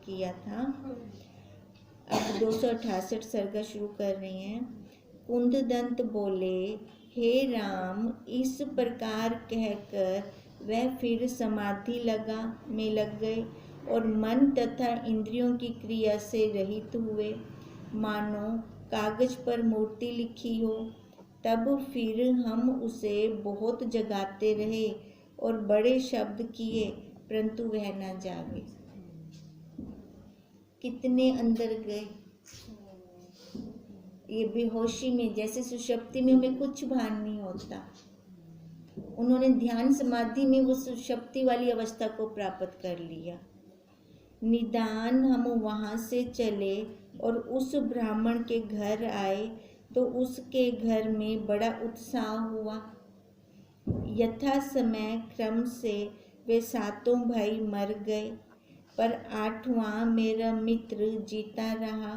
किया था। अब 268 सर्ग शुरू कर रहे हैं। कुंददंत बोले, हे राम, इस प्रकार कहकर वह फिर समाधि में लग गए और मन तथा इंद्रियों की क्रिया से रहित हुए, मानो कागज पर मूर्ति लिखी हो। तब फिर हम उसे बहुत जगाते रहे और बड़े शब्द किए, परंतु वह न जागे। कितने अंदर गए, ये बेहोशी में, जैसे सुषुप्ति में हमें कुछ भान नहीं होता। उन्होंने ध्यान समाधि में वो सुषुप्ति वाली अवस्था को प्राप्त कर लिया। निदान हम वहां से चले और उस ब्राह्मण के घर आए तो उसके घर में बड़ा उत्साह हुआ। यथा समय क्रम से वे सातों भाई मर गए, पर आठवां मेरा मित्र जीता रहा।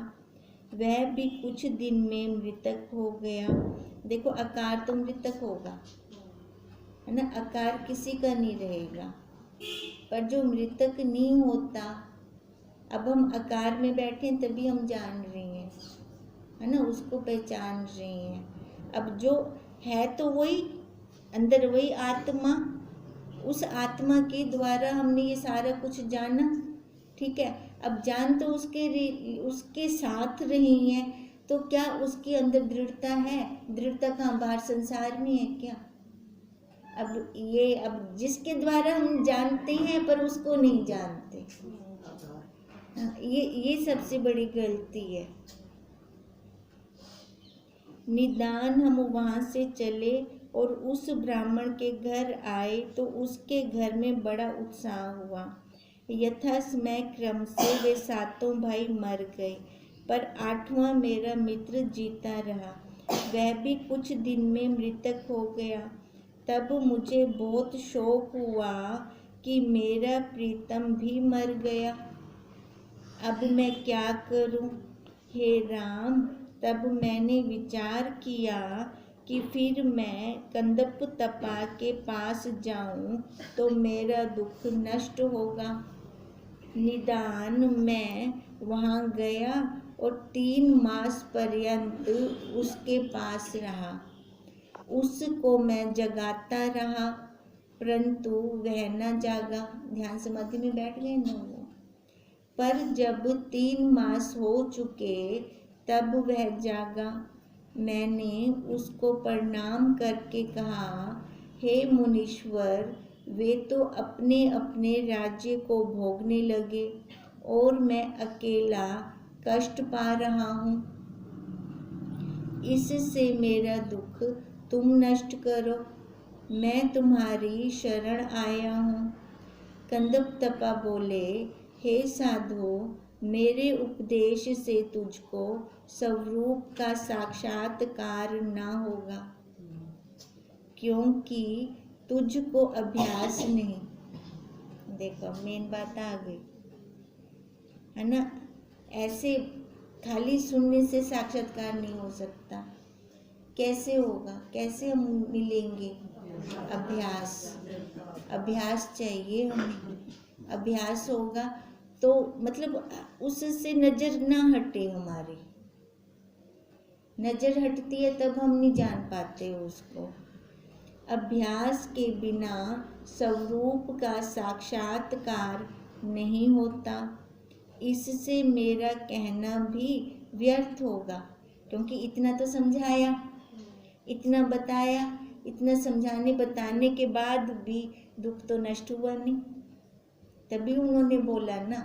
वह भी कुछ दिन में मृतक हो गया। देखो, आकार तो मृतक होगा, है ना, आकार किसी का नहीं रहेगा, पर जो मृतक नहीं होता, अब हम आकार में बैठे तभी हम जान रहे हैं, है ना, उसको पहचान रहे हैं। अब जो है तो वही अंदर, वही आत्मा, उस आत्मा के द्वारा हमने ये सारा कुछ जाना, ठीक है। अब जान तो उसके साथ रही है, तो क्या उसके अंदर दृढ़ता है? दृढ़ता कहाँ, बाहर संसार में है क्या? अब जिसके द्वारा हम जानते हैं पर उसको नहीं जानते, ये सबसे बड़ी गलती है। निदान हम वहां से चले और उस ब्राह्मण के घर आए तो उसके घर में बड़ा उत्साह हुआ। यथा समय क्रम से वे सातों भाई मर गए, पर आठवां मेरा मित्र जीता रहा। वह भी कुछ दिन में मृतक हो गया। तब मुझे बहुत शोक हुआ कि मेरा प्रीतम भी मर गया। अब मैं क्या करूं? हे राम, तब मैंने विचार किया कि फिर मैं कंदप तपा के पास जाऊं तो मेरा दुख नष्ट होगा। निदान मैं वहां गया और 3 मास पर्यंत उसके पास रहा। उसको मैं जगाता रहा, परंतु वह न जागा। ध्यान समाधि में बैठ गए ना वो। पर जब 3 मास हो चुके तब वह जागा। मैंने उसको प्रणाम करके कहा, हे मुनीश्वर, वे तो अपने अपने राज्य को भोगने लगे और मैं अकेला कष्ट पा रहा हूँ। इससे मेरा दुख तुम नष्ट करो, मैं तुम्हारी शरण आया हूँ। कंदप तपा बोले, हे साधु, मेरे उपदेश से तुझको स्वरूप का साक्षात्कार ना होगा, क्योंकि तुझको अभ्यास नहीं। देखो, मेन बात आ गई, है ना। ऐसे खाली सुनने से साक्षात्कार नहीं हो सकता। कैसे होगा? कैसे हम मिलेंगे? अभ्यास चाहिए हमें। अभ्यास होगा तो मतलब उससे नजर ना हटे, हमारी नजर हटती है तब हम नहीं जान पाते उसको। अभ्यास के बिना स्वरूप का साक्षात्कार नहीं होता। इससे मेरा कहना भी व्यर्थ होगा, क्योंकि इतना तो समझाया, इतना बताया, इतना समझाने बताने के बाद भी दुख तो नष्ट हुआ नहीं। तभी उन्होंने बोला ना,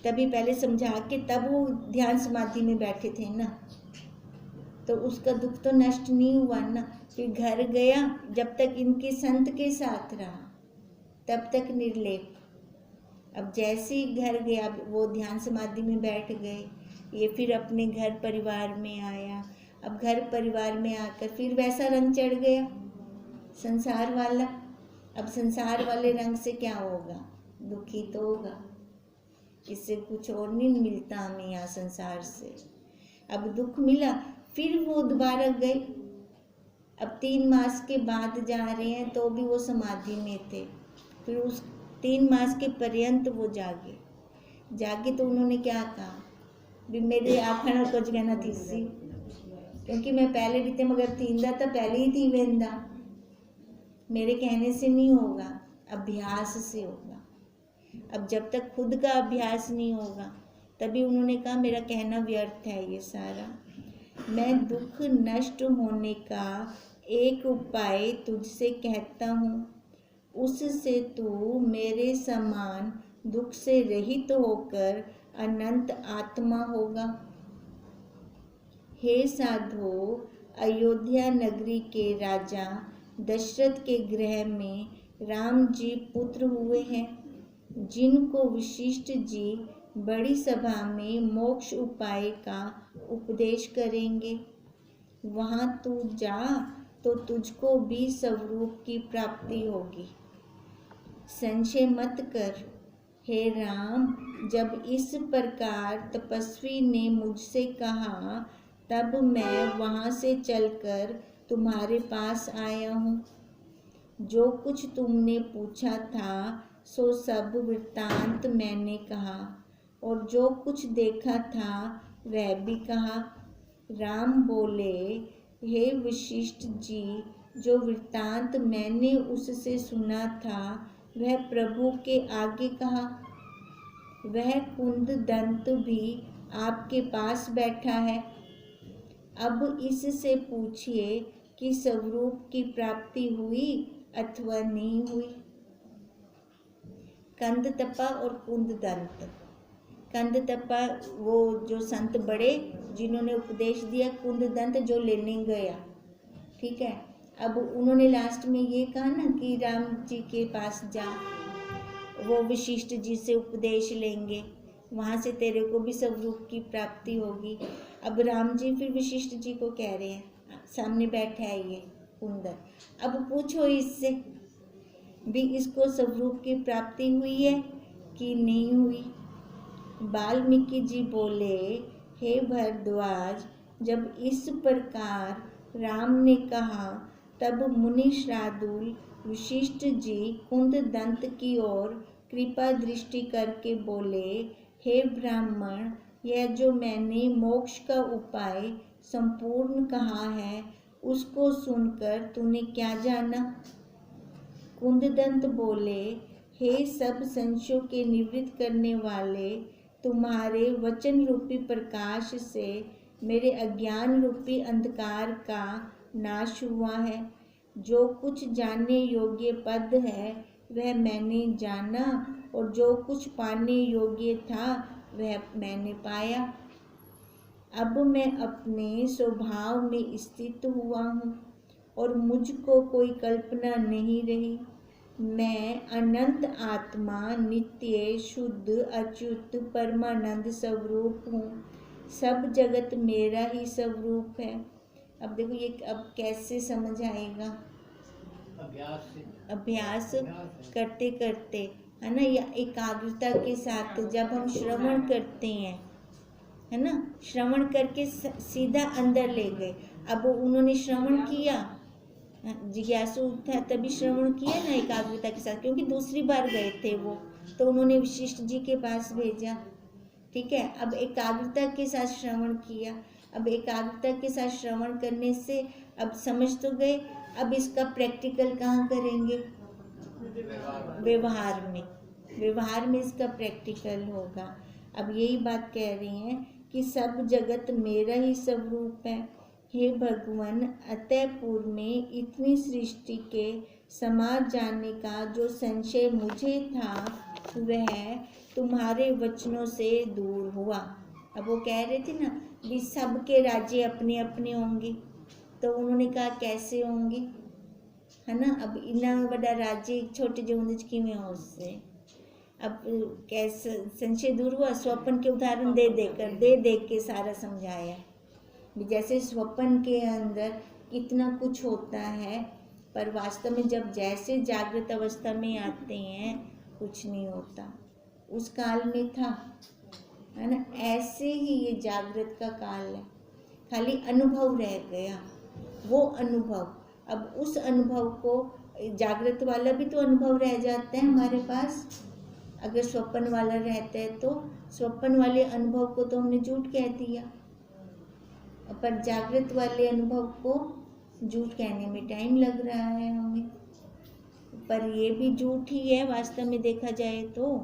तभी पहले समझा के तब वो ध्यान समाधि में बैठे थे ना, तो उसका दुख तो नष्ट नहीं हुआ ना। फिर घर गया, जब तक इनके संत के साथ रहा तब तक निर्लेप। अब जैसे ही घर गया, वो ध्यान समाधि में बैठ गए, ये फिर अपने घर परिवार में आया। अब घर परिवार में आकर फिर वैसा रंग चढ़ गया, संसार वाला। अब संसार वाले रंग से क्या होगा? दुखी तो होगा। इससे कुछ और नहीं मिलता हमें यहाँ संसार से। अब दुख मिला, फिर वो दोबारा गए। अब 3 मास के बाद जा रहे हैं तो भी वो समाधि में थे। फिर उस 3 मास के पर्यंत वो जागे। जाके तो उन्होंने क्या कहा भी मेरे आखण कुछ कहना थी सी, क्योंकि मैं पहले भी थे मगर थींदा तो पहले ही थी वेंदा। मेरे कहने से नहीं होगा, अभ्यास से होगा। अब जब तक खुद का अभ्यास नहीं होगा तभी उन्होंने कहा मेरा कहना व्यर्थ है ये सारा। मैं दुख नष्ट होने का एक उपाय तुझसे कहता हूँ, उससे तू मेरे समान दुख से रहित होकर अनंत आत्मा होगा। हे साधो, अयोध्या नगरी के राजा दशरथ के गृह में राम जी पुत्र हुए हैं, जिनको वशिष्ठ जी बड़ी सभा में मोक्ष उपाय का उपदेश करेंगे। वहाँ तू जा तो तुझको भी स्वरूप की प्राप्ति होगी। संशय मत कर। हे राम, जब इस प्रकार तपस्वी ने मुझसे कहा तब मैं वहाँ से चलकर तुम्हारे पास आया हूँ। जो कुछ तुमने पूछा था सो सब वृत्तांत मैंने कहा, और जो कुछ देखा था वह भी कहा। राम बोले, हे वशिष्ठ जी, जो वृत्तांत मैंने उससे सुना था वह प्रभु के आगे कहा। वह कुंद दंत भी आपके पास बैठा है। अब इससे पूछिए कि स्वरूप की प्राप्ति हुई अथवा नहीं हुई। कंदतपा और कुंददंत। कंदतपा वो जो संत बड़े जिन्होंने उपदेश दिया, कुंददंत जो लेने गया, ठीक है। अब उन्होंने लास्ट में ये कहा ना कि राम जी के पास जा, वो वशिष्ठ जी से उपदेश लेंगे, वहाँ से तेरे को भी स्वरूप की प्राप्ति होगी। अब राम जी फिर वशिष्ठ जी को कह रहे हैं, सामने बैठा है ये कुंदन, अब पूछो इससे भी इसको स्वरूप की प्राप्ति हुई है कि नहीं हुई। वाल्मीकि जी बोले, हे भरद्वाज, जब इस प्रकार राम ने कहा तब मुनि शार्दूल वशिष्ठ जी कुंददंत की ओर कृपा दृष्टि करके बोले, हे ब्राह्मण, यह जो मैंने मोक्ष का उपाय संपूर्ण कहा है उसको सुनकर तूने क्या जाना। कुंददंत बोले, हे सब संशयों के निवृत्त करने वाले, तुम्हारे वचन रूपी प्रकाश से मेरे अज्ञान रूपी अंधकार का नाश हुआ है। जो कुछ जानने योग्य पद है वह मैंने जाना, और जो कुछ पाने योग्य था वह मैंने पाया। अब मैं अपने स्वभाव में स्थित हुआ हूँ और मुझको कोई कल्पना नहीं रही। मैं अनंत आत्मा, नित्य शुद्ध अच्युत परमानंद स्वरूप हूँ। सब जगत मेरा ही स्वरूप है। अब देखो ये अब कैसे समझ आएगा, अभ्यास करते करते, है ना, या एकाग्रता के साथ जब हम श्रवण करते हैं, है ना, श्रवण करके सीधा अंदर ले गए। अब उन्होंने श्रवण किया, जिज्ञासु था तभी श्रवण किया ना एकाग्रता के साथ, क्योंकि दूसरी बार गए थे वो, तो उन्होंने वशिष्ठ जी के पास भेजा, ठीक है। अब एकाग्रता के साथ श्रवण किया। अब एकाग्रता के साथ श्रवण करने से अब समझ तो गए, अब इसका प्रैक्टिकल कहाँ करेंगे, व्यवहार में इसका प्रैक्टिकल होगा। अब यही बात कह रही हैं कि सब जगत मेरा ही स्वरूप है। हे भगवान, अतः पूर्व में इतनी सृष्टि के समा जाने का जो संशय मुझे था वह तुम्हारे वचनों से दूर हुआ। अब वो कह रहे थे ना कि सबके राज्य अपने अपने होंगे, तो उन्होंने कहा कैसे होंगे, है ना। अब इतना बड़ा राज्य छोटे जो की में हो उससे अब कैसे संशय दूर हुआ। स्वप्न के उदाहरण दे के सारा समझाया। जैसे स्वप्न के अंदर कितना कुछ होता है, पर वास्तव में जब जैसे जागृत अवस्था में आते हैं कुछ नहीं होता। उस काल में था, है ना, ऐसे ही ये जागृत का काल है, खाली अनुभव रह गया। वो अनुभव, अब उस अनुभव को, जागृत वाला भी तो अनुभव रह जाता है हमारे पास। अगर स्वप्न वाला रहता है तो स्वप्न वाले अनुभव को तो हमने झूठ कह दिया, पर जागृत वाले अनुभव को झूठ कहने में टाइम लग रहा है हमें, पर ये भी झूठ ही है वास्तव में देखा जाए तो।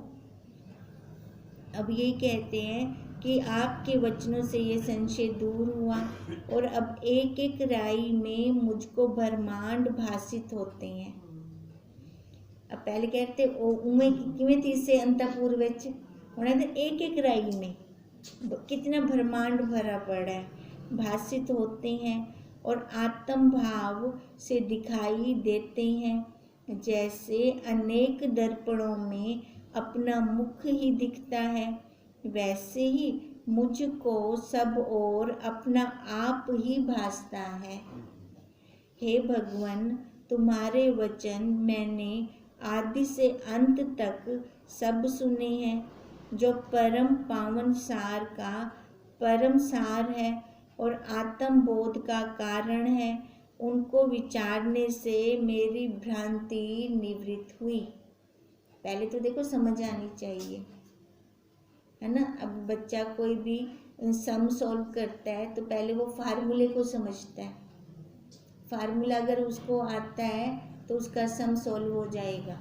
अब यही कहते हैं कि आपके वचनों से ये संशय दूर हुआ और अब एक एक राई में मुझको ब्रह्मांड भासित होते हैं। अब पहले कहते उमें किमें थी से अंतपुर विच होने तो एक एक राई में कितना ब्रह्मांड भरा पड़ा है, भासित होते हैं और आत्म भाव से दिखाई देते हैं। जैसे अनेक दर्पणों में अपना मुख ही दिखता है, वैसे ही मुझको सब और अपना आप ही भासता है। हे भगवान, तुम्हारे वचन मैंने आदि से अंत तक सब सुने हैं, जो परम पावन सार का परम सार है और आत्म बोध का कारण है। उनको विचारने से मेरी भ्रांति निवृत्त हुई। पहले तो देखो समझ आनी चाहिए, है ना। अब बच्चा कोई भी सम सॉल्व करता है तो पहले वो फार्मूले को समझता है, फार्मूला अगर उसको आता है तो उसका सम सॉल्व हो जाएगा।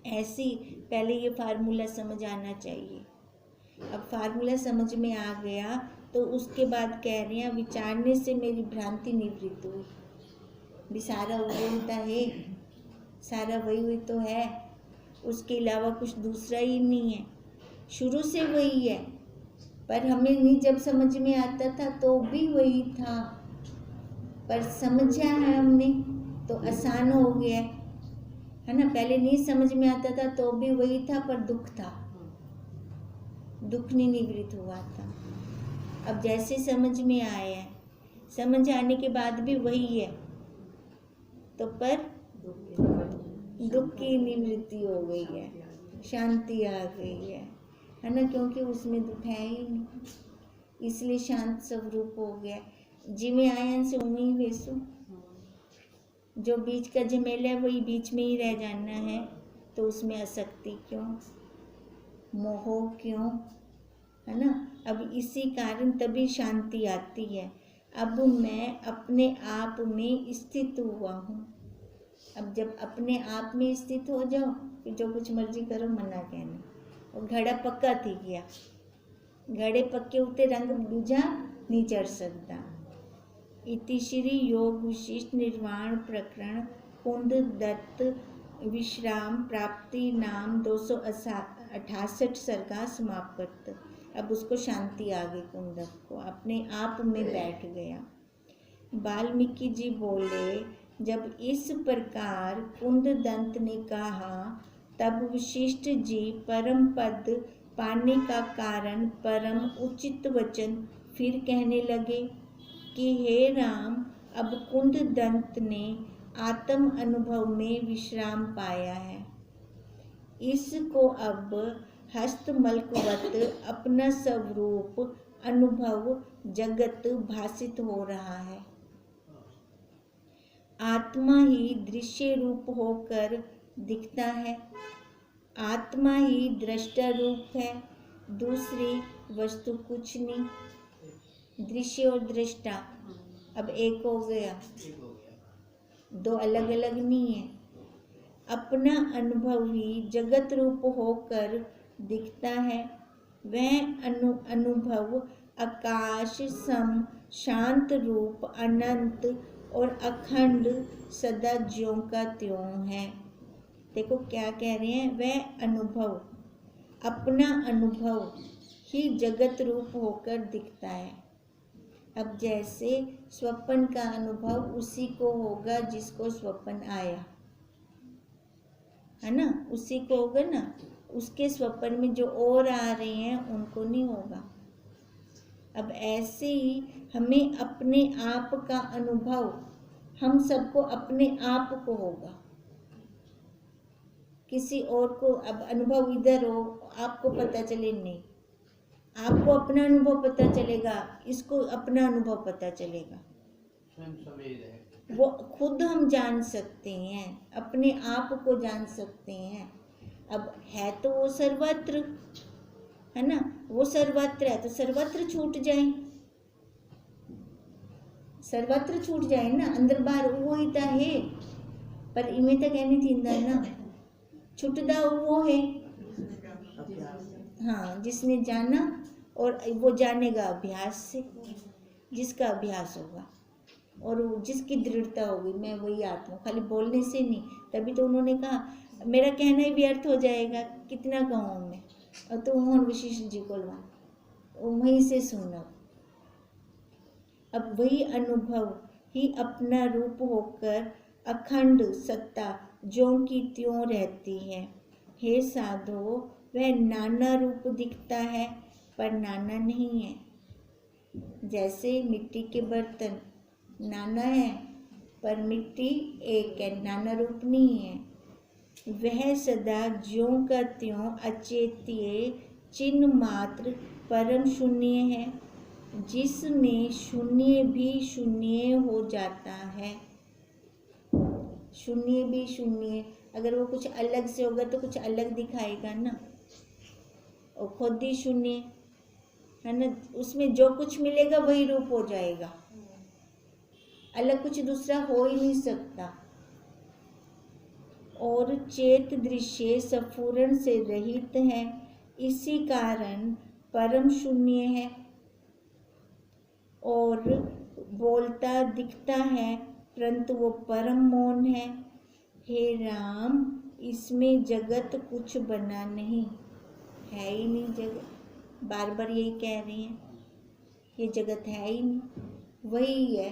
ऐसे पहले ये फार्मूला समझ आना चाहिए। अब फार्मूला समझ में आ गया तो उसके बाद कह रहे हैं विचारने से मेरी भ्रांति निवृत्त हुई। भी सारा बोलता है, सारा वही हुई तो है, उसके अलावा कुछ दूसरा ही नहीं है, शुरू से वही है। पर हमें नहीं जब समझ में आता था तो भी वही था, पर समझा है हमने तो आसान हो गया, है ना। पहले नहीं समझ में आता था तो भी वही था, पर दुख था, दुख नहीं निवृत्त हुआ था। अब जैसे समझ में आया है, समझ आने के बाद भी वही है तो पर दुख की निवृत्ति हो गई है, शांति आ गई है ना, क्योंकि उसमें दुख है ही नहीं, इसलिए शांत स्वरूप हो गया। जिमें आयन से उमें ही वैसो, जो बीच का झमेला है वही बीच में ही रह जाना है, तो उसमें आसक्ति क्यों, मोह क्यों, है ना। अब इसी कारण तभी शांति आती है। अब मैं अपने आप में स्थित हुआ हूँ। अब जब अपने आप में स्थित हो जाओ कि जो कुछ मर्जी करो मना कहने, और घड़ा पक्का थी गया, घड़े पक्के उते रंग दूजा नहीं चढ़ सकता। इति श्री योग विशिष्ट निर्वाण प्रकरण कुंद दत्त विश्राम प्राप्ति नाम 268 सर्गा समाप्त। अब उसको शांति आ गई, कुंदक को अपने आप में बैठ गया। वाल्मीकि जी बोले, जब इस प्रकार कुंद दंत ने कहा तब वशिष्ठ जी परम पद पाने का कारण परम उचित वचन फिर कहने लगे कि हे राम, अब कुंद दंत ने आत्म अनुभव में विश्राम पाया है। इसको अब हस्तमलकवत अपना स्वरूप अनुभव जगत भासित हो रहा है। आत्मा ही दृश्य रूप होकर दिखता है, आत्मा ही दृष्टा रूप है, दूसरी वस्तु कुछ नहीं। दृश्य और दृष्टा अब एक हो गया, दो अलग अलग नहीं है। अपना अनुभव ही जगत रूप होकर दिखता है। वह अनुभव आकाश सम शांत रूप अनंत और अखंड सदा ज्यों का त्यों है। देखो क्या कह रहे हैं, वह अनुभव, अपना अनुभव ही जगत रूप होकर दिखता है। अब जैसे स्वप्न का अनुभव उसी को होगा जिसको स्वप्न आया, है ना, उसी को होगा ना। उसके स्वप्न में जो और आ रहे हैं उनको नहीं होगा। अब ऐसे ही हमें अपने आप का अनुभव, हम सबको अपने आप को होगा, किसी और को अब अनुभव इधर हो आपको पता चले नहीं, आपको अपना अनुभव पता चलेगा, इसको अपना अनुभव पता चलेगा। वो खुद हम जान सकते हैं, अपने आप को जान सकते हैं। अब है तो वो सर्वत्र, है ना, वो सर्वत्र है तो सर्वत्र छूट जाए, सर्वत्र छूट जाए ना, अंदर बाहर वो ही तो है, पर इमें तो कहनी थींदा ना, छुटदा वो है। हाँ, जिसने जाना, और वो जानेगा अभ्यास से, जिसका अभ्यास होगा और जिसकी दृढ़ता होगी, मैं वही आत्मा, खाली बोलने से नहीं। तभी तो उन्होंने कहा मेरा कहना ही व्यर्थ हो जाएगा, कितना कहूँ मैं, और तो मोहन वशिष्ठ जी को वहीं से सुना। अब वही अनुभव ही अपना रूप होकर अखंड सत्ता ज्यों की त्यों रहती है। हे साधो, वह नाना रूप दिखता है पर नाना नहीं है। जैसे मिट्टी के बर्तन नाना है पर मिट्टी एक है, नाना रूप नहीं है। वह सदा ज्यों का त्यों अचेत्य चिन्ह मात्र परम शून्य है, जिसमें शून्य भी शून्य हो जाता है। शून्य भी शून्य, अगर वो कुछ अलग से होगा तो कुछ अलग दिखाएगा ना, और खुद ही शून्य है ना, उसमें जो कुछ मिलेगा वही रूप हो जाएगा, अलग कुछ दूसरा हो ही नहीं सकता। और चेत दृश्य स्फुरण से रहित है, इसी कारण परम शून्य है। और बोलता दिखता है परंतु वो परम मौन है। हे राम, इसमें जगत कुछ बना नहीं, है ही नहीं जगत, बार बार यही कह रही हैं, ये जगत है ही नहीं, वही है।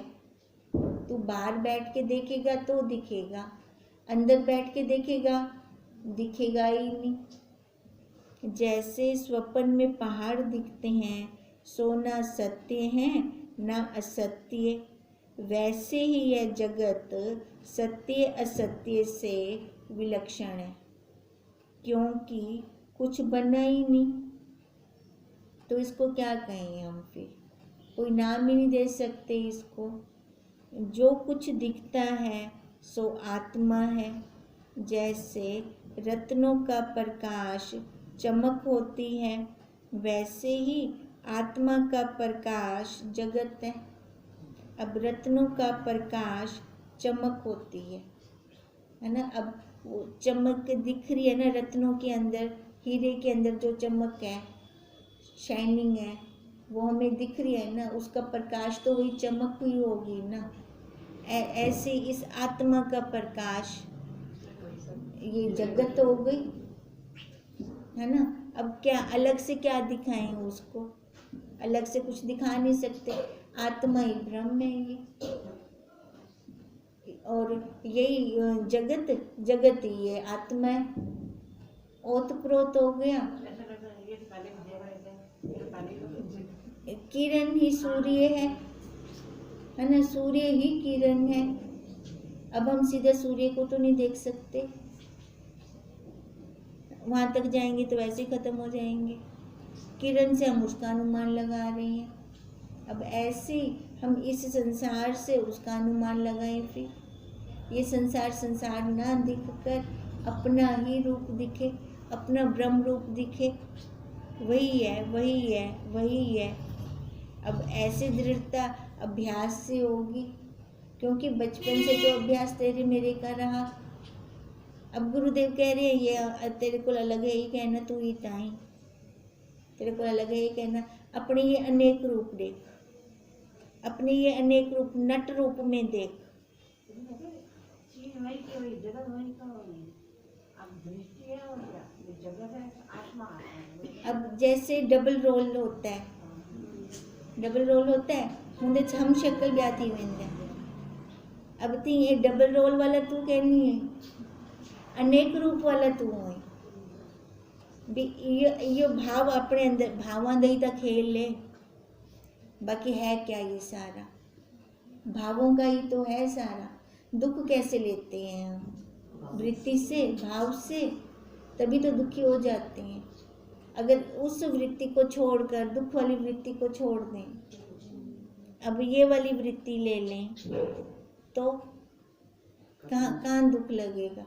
तू बाहर बैठ के देखेगा तो दिखेगा, अंदर बैठ के देखेगा दिखेगा ही नहीं। जैसे स्वप्न में पहाड़ दिखते हैं, सो ना सत्य है ना असत्य, वैसे ही यह जगत सत्य असत्य से विलक्षण है, क्योंकि कुछ बना ही नहीं, तो इसको क्या कहें हम, फिर कोई नाम ही नहीं दे सकते इसको। जो कुछ दिखता है सो आत्मा है। जैसे रत्नों का प्रकाश चमक होती है, वैसे ही आत्मा का प्रकाश जगत है। अब रत्नों का प्रकाश चमक होती है ना, अब वो चमक दिख रही है ना रत्नों के अंदर, हीरे के अंदर जो चमक है, शाइनिंग है, वो हमें दिख रही है ना, उसका प्रकाश तो वही चमक ही होगी ना। ऐसे इस आत्मा का प्रकाश, ये जगत हो गई, है ना। अब क्या अलग से क्या दिखाएं उसको, अलग से कुछ दिखा नहीं सकते, आत्मा ही ब्रह्म है ये, और यही जगत, जगत ही ये आत्मा है, ओतप्रोत हो गया। किरण ही सूर्य है ना, सूर्य ही किरण है। अब हम सीधे सूर्य को तो नहीं देख सकते, वहां तक जाएंगे तो वैसे ही खत्म हो जाएंगे, किरण से हम उसका अनुमान लगा रहे हैं। अब ऐसे हम इस संसार से उसका अनुमान लगाएं, फिर ये संसार संसार ना दिखकर अपना ही रूप दिखे, अपना ब्रह्म रूप दिखे, वही है वही है वही है। अब ऐसे दृढ़ता अभ्यास से होगी, क्योंकि बचपन से तो अभ्यास तेरे मेरे का रहा। अब गुरुदेव कह रहे हैं ये तेरे को अलग है, ये कहना तू ही ताई, तेरे को अलग है ये कहना, अपने ये अनेक रूप देख, अपने ये अनेक रूप नट रूप में देख। अब जैसे डबल रोल होता है, डबल रोल होता है, मुझे हम शक्ल ब्याती वेंदे, अब ती ये डबल रोल वाला तू कहनी है, अनेक रूप वाला तू है। ये भाव अपने अंदर, भावां दही तक खेल ले, बाकी है क्या ये सारा, भावों का ही तो है सारा। दुख कैसे लेते हैं हम, वृत्ति से, भाव से, तभी तो दुखी हो जाते हैं। अगर उस वृत्ति को छोड़कर दुख वाली वृत्ति को छोड़ दें, अब ये वाली वृत्ति ले लें, तो कहाँ दुख लगेगा।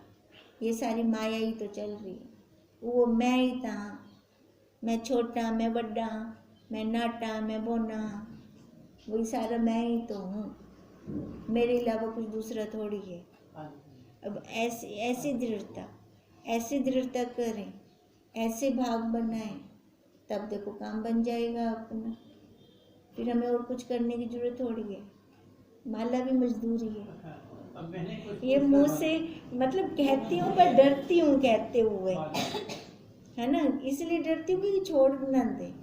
ये सारी माया ही तो चल रही है, वो मैं ही था, मैं छोटा, मैं बड़ा, मैं नाटा, मैं बोना, वही सारा मैं ही तो हूँ, मेरे अलावा कुछ दूसरा थोड़ी है। अब ऐसी दृढ़ता करें, ऐसे भाव बनाएं, तब देखो काम बन जाएगा अपना। फिर हमें और कुछ करने की जरूरत थोड़ी है। माला भी मजदूरी है। ये मुंह से मतलब कहती हूँ पर डरती हूँ कहते हुए, है ना, इसलिए डरती हूँ कि छोड़ ना दे।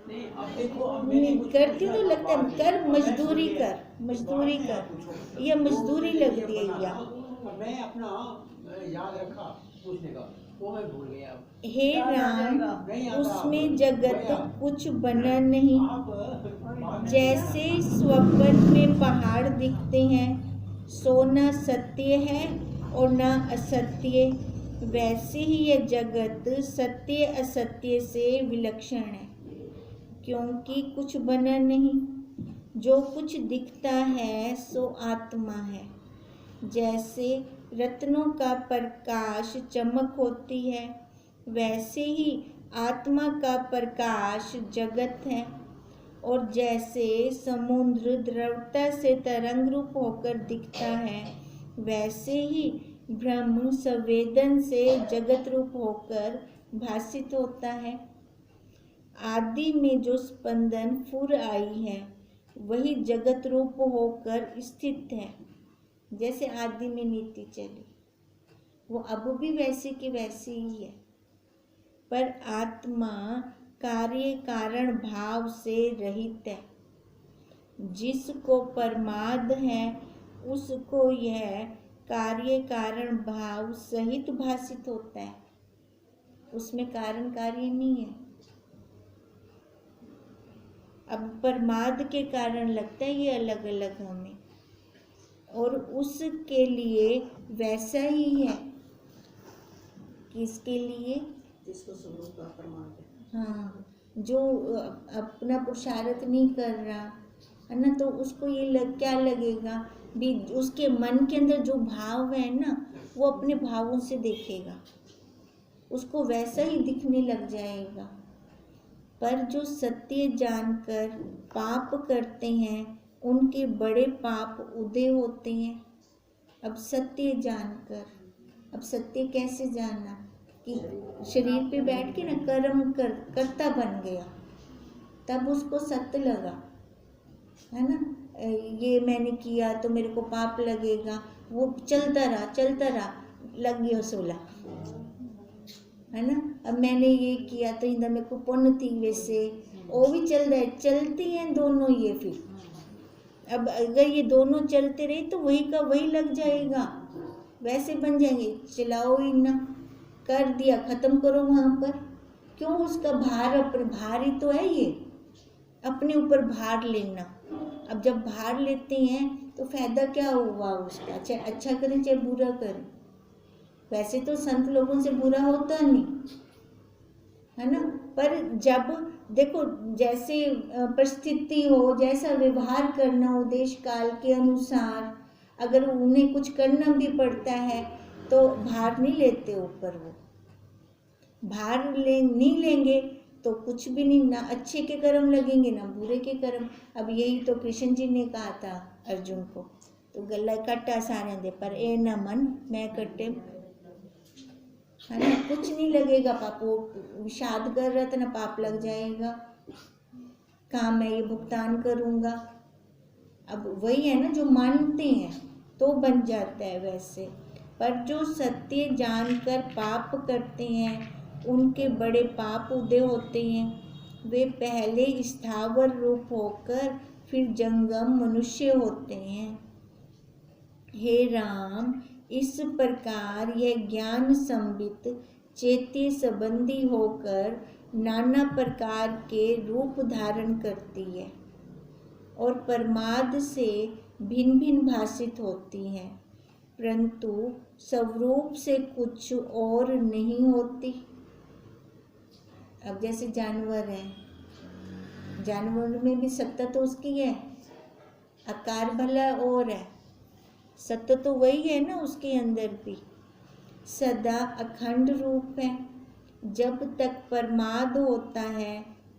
नहीं करती हूँ तो लगता है कर, मजदूरी कर, ये मजदूरी लगती है। या मैं अपना याद रखा पूछने का, वो मैं भूल गया। हे राम, उसमें जगत कुछ बना नहीं, जैसे स्वप्न में पहाड़ दिखते हैं, सो न सत्य है और न असत्य, वैसे ही यह जगत सत्य असत्य से विलक्षण है, क्योंकि कुछ बना नहीं। जो कुछ दिखता है सो आत्मा है। जैसे रत्नों का प्रकाश चमक होती है, वैसे ही आत्मा का प्रकाश जगत है। और जैसे समुद्र द्रवता से तरंग रूप होकर दिखता है, वैसे ही ब्रह्म संवेदन से जगत रूप होकर भासित होता है। आदि में जो स्पंदन फुर आई है, वही जगत रूप होकर स्थित है। जैसे आदि में नीति चली, वो अब भी वैसी की वैसी ही है, पर आत्मा कार्य कारण भाव से रहित है। जिसको प्रमाद है उसको यह कार्य कारण भाव सहित भासित होता है, उसमें कारण कार्य नहीं है। अब प्रमाद के कारण लगता है ये अलग अलग हमें, और उसके लिए वैसा ही है। किसके लिए? जिसको स्वरूप का प्रमाद है। हाँ, जो अपना पुरुषार्थ नहीं कर रहा है ना, तो उसको ये क्या लगेगा भी, उसके मन के अंदर जो भाव है ना, वो अपने भावों से देखेगा, उसको वैसा ही दिखने लग जाएगा। पर जो सत्य जानकर पाप करते हैं, उनके बड़े पाप उदय होते हैं। अब सत्य जानकर, अब सत्य कैसे जाना कि शरीर पे बैठ के ना कर्म करता बन गया, तब उसको सत्य लगा, है ना, ये मैंने किया तो मेरे को पाप लगेगा। वो चलता रहा, लग गया 16, है ना। अब मैंने ये किया तो इंदा मेरे को पुण्य थी, वैसे वो भी चल रहा है, चलती हैं दोनों ये। फिर अब अगर ये दोनों चलते रहे तो वही का वही लग जाएगा, वैसे बन जाएंगे। चलाओ ही ना, कर दिया, खत्म करो वहाँ पर। क्यों? उसका भार भार ही तो है ये, अपने ऊपर भार लेना। अब जब भार लेते हैं तो फायदा क्या हुआ उसका? चाहे अच्छा करें चाहे बुरा करें, वैसे तो संत लोगों से बुरा होता नहीं, है ना। पर जब देखो जैसे परिस्थिति हो, जैसा व्यवहार करना हो देश काल के अनुसार, अगर उन्हें कुछ करना भी पड़ता है तो भार नहीं लेते ऊपर। वो भार नहीं लेंगे तो कुछ भी नहीं, ना अच्छे के कर्म लगेंगे ना बुरे के कर्म। अब यही तो कृष्ण जी ने कहा था अर्जुन को, तो गला कट्टा सारे दे पर ए न मन मैं कट्टे, है ना, कुछ नहीं लगेगा। पाप वो विषाद कर रहा था ना, पाप लग जाएगा, काम मैं ये भुगतान करूँगा। अब वही है ना, जो मानते हैं तो बन जाता है वैसे। पर जो सत्य जानकर पाप करते हैं, उनके बड़े पाप उदय होते हैं। वे पहले स्थावर रूप होकर फिर जंगम मनुष्य होते हैं। हे राम, इस प्रकार यह ज्ञान संबित चेत्य संबंधी होकर नाना प्रकार के रूप धारण करती है और प्रमाद से भिन्न भिन्न भाषित होती हैं, परंतु स्वरूप से कुछ और नहीं होती। अब जैसे जानवर है, जानवर में भी सत्ता तो उसकी है, आकार भला और है, सत्य तो वही है ना उसके अंदर भी, सदा अखंड रूप है। जब तक परमाद होता है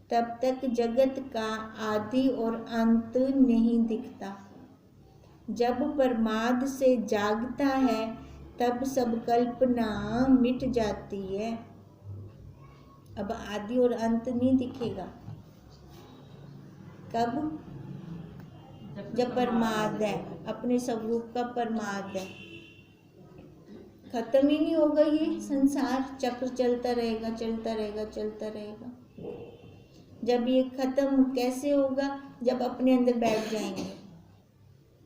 तब तक जगत का आदि और अंत नहीं दिखता। जब परमाद से जागता है तब सब कल्पना मिट जाती है। अब आदि और अंत नहीं दिखेगा। कब? जब परमाद है, अपने स्वरूप का परमाद है। खत्म ही नहीं होगा ये संसार, चक्र चलता रहेगा चलता रहेगा चलता रहेगा। जब ये खत्म कैसे होगा? जब अपने अंदर बैठ जाएंगे।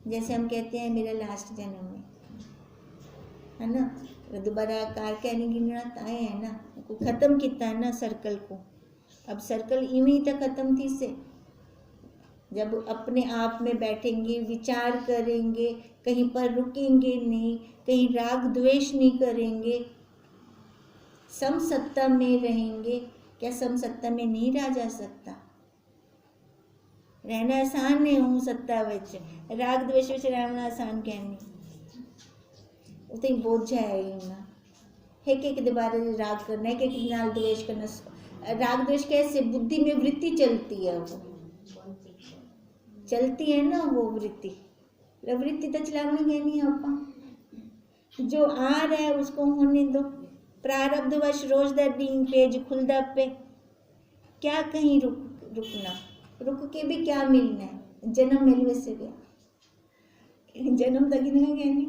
जैसे हम कहते हैं मेरा लास्ट जन्म है ना, दोबारा कार कहने की जरूरत आए है ना, खत्म किया है ना सर्कल को। अब सर्कल इवें तक खत्म थी से। जब अपने आप में बैठेंगे, विचार करेंगे, कहीं पर रुकेंगे नहीं, कहीं राग द्वेष नहीं करेंगे, सम सत्ता में रहेंगे। क्या सम सत्ता में नहीं रहा जा सकता? रहना आसान है हूँ सत्ता विच, राग द्वेष विच रहना आसान कहनी उते बोझ है ना। एक एक दे बारे राग करना, एक एक नाल द्वेष करना। राग द्वेष कैसे? बुद्धि में वृत्ति चलती है, वो चलती है ना वो वृत्ति। वृत्ति तो चलावनी कहनी है आपा। जो आ रहा है उसको होने दो। प्रारब्धवश रोज दा दिन पेज खुलदा पे, क्या कहीं रुकना, रुक के भी क्या मिलना है? जन्म मिलवे से गया, जन्म तक नहीं कहनी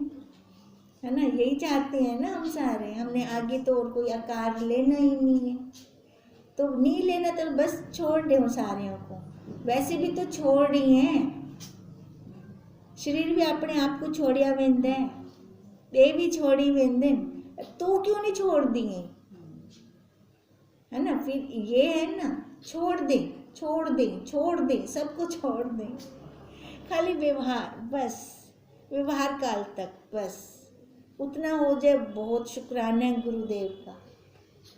है ना। यही चाहते हैं ना हम सारे। हमने आगे तो और कोई आकार लेना ही नहीं है, तो नहीं लेना तो बस छोड़ दे सारे को। वैसे भी तो छोड़ रही हैं, शरीर भी अपने आप को छोड़िया वेंदा है, ये भी छोड़ी वेंदे, तो क्यों नहीं छोड़ दिए? है ना। फिर ये है ना, छोड़ दे छोड़ दे छोड़ दे, सबको छोड़ दे, खाली व्यवहार, बस व्यवहार काल तक बस उतना हो जाए। बहुत शुक्राना है गुरुदेव का।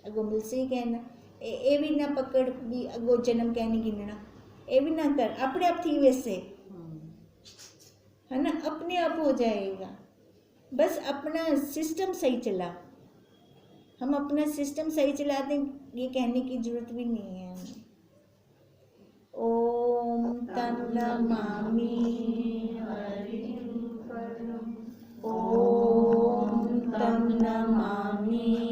अगो मिल से ही कहना, ये भी ना पकड़ भी अगो जन्म कहने गिनना, ये भी ना कर, अपने आप थी वैसे है ना, अपने आप हो जाएगा। बस अपना सिस्टम सही चला, हम अपना सिस्टम सही चला दें, ये कहने की जरूरत भी नहीं है हमें। ओम तम नमामि हरि, ओम तम नमामि